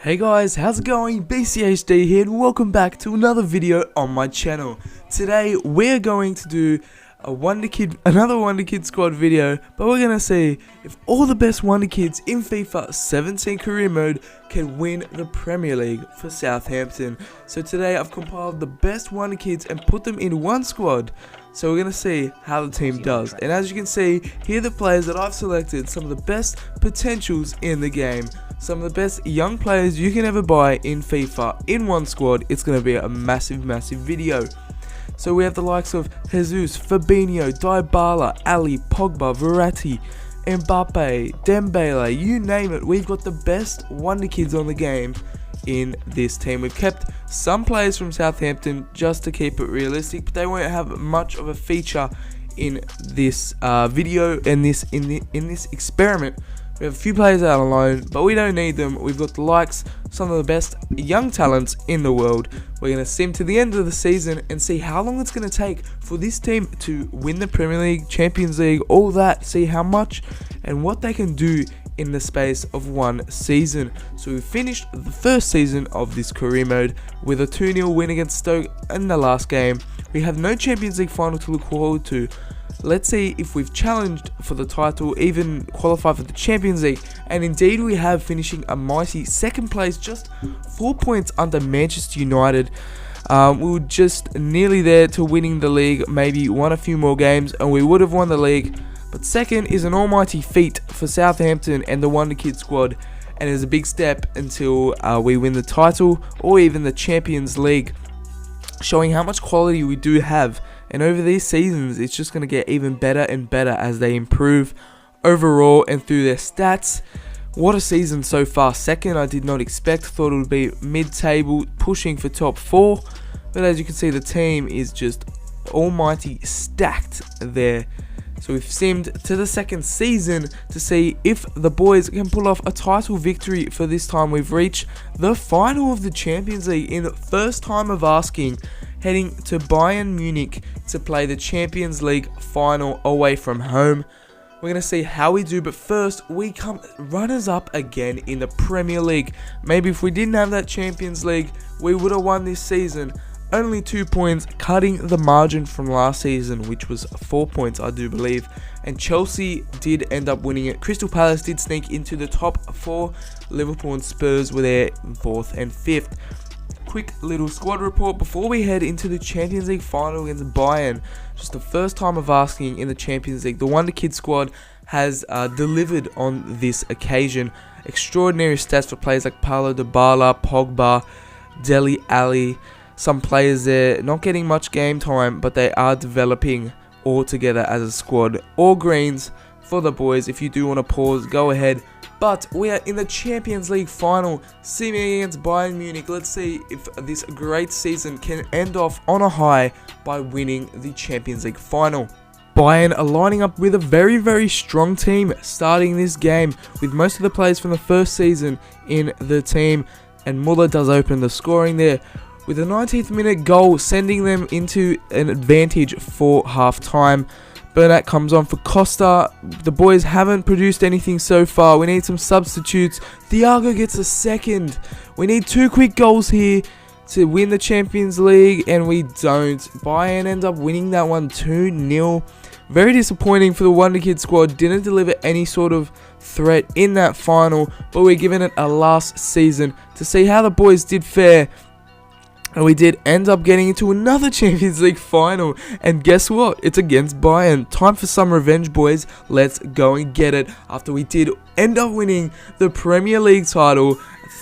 Hey guys, how's it going? BCHD here and welcome back to another video on my channel. Today we're going to do another Wonderkid squad video, but we're going to see if all the best Wonderkids in FIFA 17 career mode can win the Premier League for Southampton. So today I've compiled the best Wonderkids and put them in one squad. So we're going to see how the team does. And as you can see, here are the players that I've selected, some of the best potentials in the game. Some of the best young players you can ever buy in FIFA in one squad. It's going to be a massive video. So we have the likes of Jesus, Fabinho, Dybala, Ali, Pogba, Verratti, Mbappe, Dembele, you name it. We've got the best Wonderkids on the game in this team. We've kept some players from Southampton just to keep it realistic, but they won't have much of a feature in this video and in this experiment. We have a few players out on loan, but we don't need them. We've got the likes, some of the best young talents in the world. We're going to sim to the end of the season and see how long it's going to take for this team to win the Premier League, Champions League, all that. See how much and what they can do in the space of one season. So we finished the first season of this career mode with a 2-0 win against Stoke in the last game. We have no Champions League final to look forward to. Let's see if we've challenged for the title, even qualified for the Champions League, and indeed we have, finishing a mighty second place, just 4 points under Manchester United. We were just nearly there to winning the league, maybe won a few more games and we would have won the league, but second is an almighty feat for Southampton and the Wonderkid squad, and is a big step until we win the title or even the Champions League, showing how much quality we do have. And over these seasons, it's just going to get even better and better as they improve overall and through their stats. What a season so far. Second, I did not expect. Thought it would be mid-table, pushing for top 4. But as you can see, the team is just almighty stacked there. So we've simmed to the second season to see if the boys can pull off a title victory. For this time, we've reached the final of the Champions League in the first time of asking, heading to Bayern Munich to play the Champions League final away from home. We're going to see how we do, but first we come runners-up again in the Premier League. Maybe if we didn't have that Champions League, we would have won this season. Only 2 points, cutting the margin from last season, which was 4 points, I do believe. And Chelsea did end up winning it. Crystal Palace did sneak into the top 4. Liverpool and Spurs were there in 4th and 5th. Quick little squad report before we head into the Champions League final against Bayern. Just the first time of asking in the Champions League. The Wonderkid squad has delivered on this occasion. Extraordinary stats for players like Paulo Dybala, Pogba, Dele Alli. Some players there not getting much game time, but they are developing all together as a squad. All greens for the boys. If you do want to pause, go ahead. But we are in the Champions League final, simming against Bayern Munich. Let's see if this great season can end off on a high by winning the Champions League final. Bayern are lining up with a very strong team, starting this game with most of the players from the first season in the team. And Muller does open the scoring there, with a 19th minute goal sending them into an advantage for half time. Bernat comes on for Costa. The boys haven't produced anything so far. We need some substitutes. Thiago gets a second. We need 2 quick goals here to win the Champions League, and we don't. Bayern end up winning that one 2-0. Very disappointing for the Wonderkid squad. Didn't deliver any sort of threat in that final, but we're giving it a last season to see how the boys did fare. And we did end up getting into another Champions League final. And guess what? It's against Bayern. Time for some revenge, boys. Let's go and get it. After we did end up winning the Premier League title,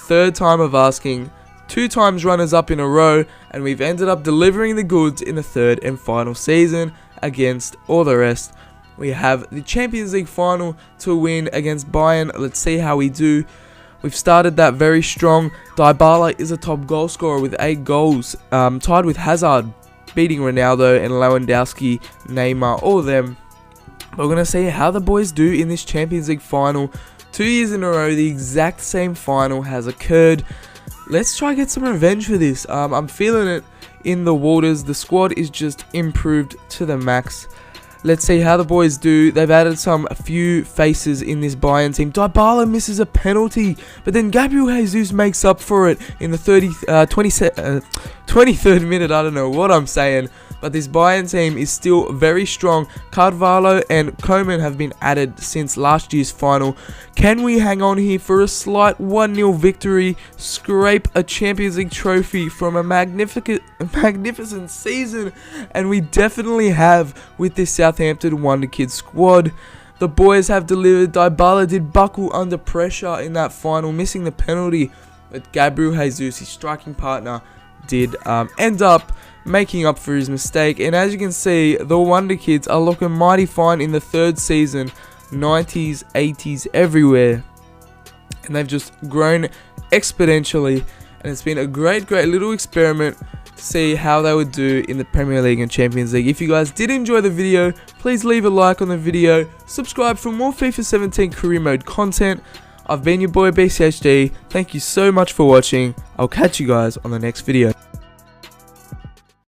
3rd time of asking, 2 times runners-up in a row. And we've ended up delivering the goods in the 3rd and final season against all the rest. We have the Champions League final to win against Bayern. Let's see how we do. We've started that very strong. Dybala is a top goal scorer with 8 goals, tied with Hazard, beating Ronaldo and Lewandowski, Neymar, all of them. But we're going to see how the boys do in this Champions League final. 2 years in a row, the exact same final has occurred. Let's try to get some revenge for this. I'm feeling it in the waters. The squad is just improved to the max. let's see how the boys do. They've added a few faces in this Bayern team. Dybala misses a penalty, but then Gabriel Jesus makes up for it in the 23rd minute. I don't know what I'm saying, but this Bayern team is still very strong. Carvalho and Koeman have been added since last year's final. Can we hang on here for a slight 1-0 victory, scrape a Champions League trophy from a magnificent season? And we definitely have with this Southampton Wonderkids squad. The boys have delivered. Dybala did buckle under pressure in that final, missing the penalty, but Gabriel Jesus, his striking partner, did end up making up for his mistake. And as you can see, the Wonderkids are looking mighty fine in the third season. 90s, 80s, everywhere, and they've just grown exponentially, and it's been a great little experiment to see how they would do in the Premier League and Champions League. If you guys did enjoy the video, please leave a like on the video, subscribe for more FIFA 17 career mode content. I've been your boy BCHD. Thank you so much for watching. I'll catch you guys on the next video.